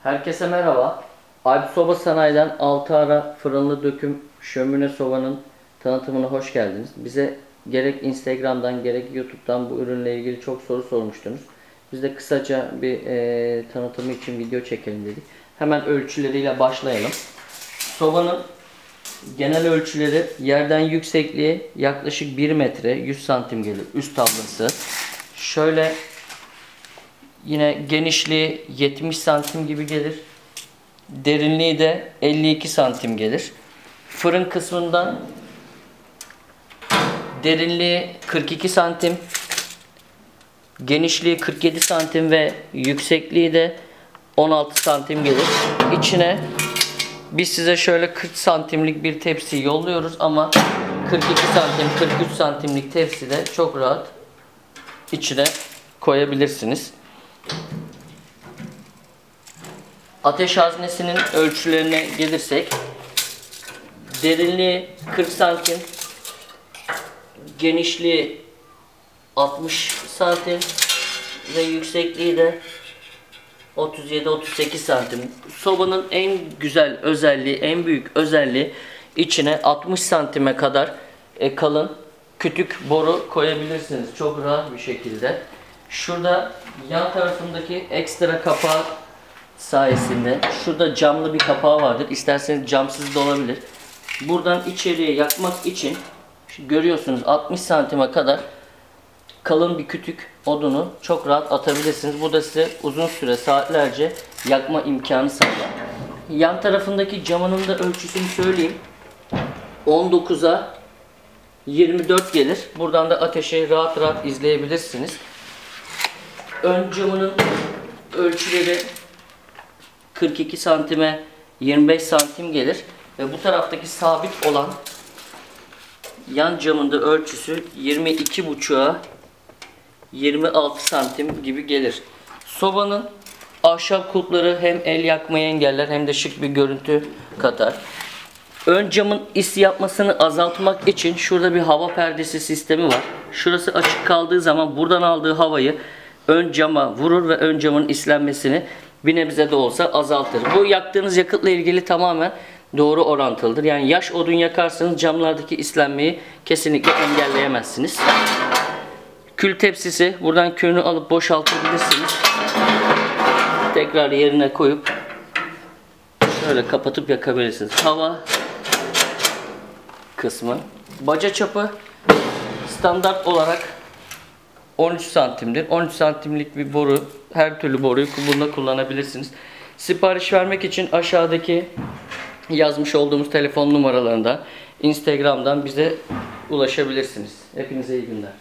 Herkese merhaba. Alp Soba Sanayi'den 6 ara fırınlı döküm şömine sobanın tanıtımına hoş geldiniz. Bize gerek Instagram'dan gerek YouTube'dan bu ürünle ilgili çok soru sormuştunuz. Biz de kısaca bir tanıtımı için video çekelim dedik. Hemen ölçüleriyle başlayalım. Sobanın genel ölçüleri yerden yüksekliği yaklaşık 1 metre 100 santim gelir. Üst tablası. Şöyle yine genişliği 70 santim gibi gelir. Derinliği de 52 santim gelir. Fırın kısmından derinliği 42 santim, genişliği 47 santim ve yüksekliği de 16 santim gelir. İçine biz size şöyle 40 santimlik bir tepsi yolluyoruz ama 42 santim, 43 santimlik tepsi de çok rahat içine koyabilirsiniz. Ateş haznesinin ölçülerine gelirsek, derinliği 40 santim, genişliği 60 santim ve yüksekliği de 37-38 santim. Sobanın en güzel özelliği, en büyük özelliği içine 60 santime kadar kalın kütük boru koyabilirsiniz. Çok rahat bir şekilde. Şurada yan tarafındaki ekstra kapağı sayesinde, şurada camlı bir kapağı vardır. İsterseniz camsız da olabilir. Buradan içeriye yakmak için görüyorsunuz 60 santime kadar kalın bir kütük odunu çok rahat atabilirsiniz. Bu da size uzun süre, saatlerce yakma imkanı sağlar. Yan tarafındaki camının da ölçüsünü söyleyeyim. 19'a 24 gelir. Buradan da ateşi rahat rahat izleyebilirsiniz. Ön camının ölçüleri 42 santime 25 santim gelir. Ve bu taraftaki sabit olan yan camında ölçüsü 22,5'a 26 santim gibi gelir. Sobanın ahşap kulpları hem el yakmayı engeller hem de şık bir görüntü katar. Ön camın is yapmasını azaltmak için şurada bir hava perdesi sistemi var. Şurası açık kaldığı zaman buradan aldığı havayı ön cama vurur ve ön camın islenmesini bir nebze de olsa azaltır. Bu yaktığınız yakıtla ilgili tamamen doğru orantılıdır. Yani yaş odun yakarsanız camlardaki islenmeyi kesinlikle engelleyemezsiniz. Kül tepsisi. Buradan külünü alıp boşaltabilirsiniz. Tekrar yerine koyup şöyle kapatıp yakabilirsiniz. Hava kısmı. Baca çapı standart olarak 13 santimdir. 13 santimlik bir boru, her türlü boruyu bunda kullanabilirsiniz. Sipariş vermek için aşağıdaki yazmış olduğumuz telefon numaralarında Instagram'dan bize ulaşabilirsiniz. Hepinize iyi günler.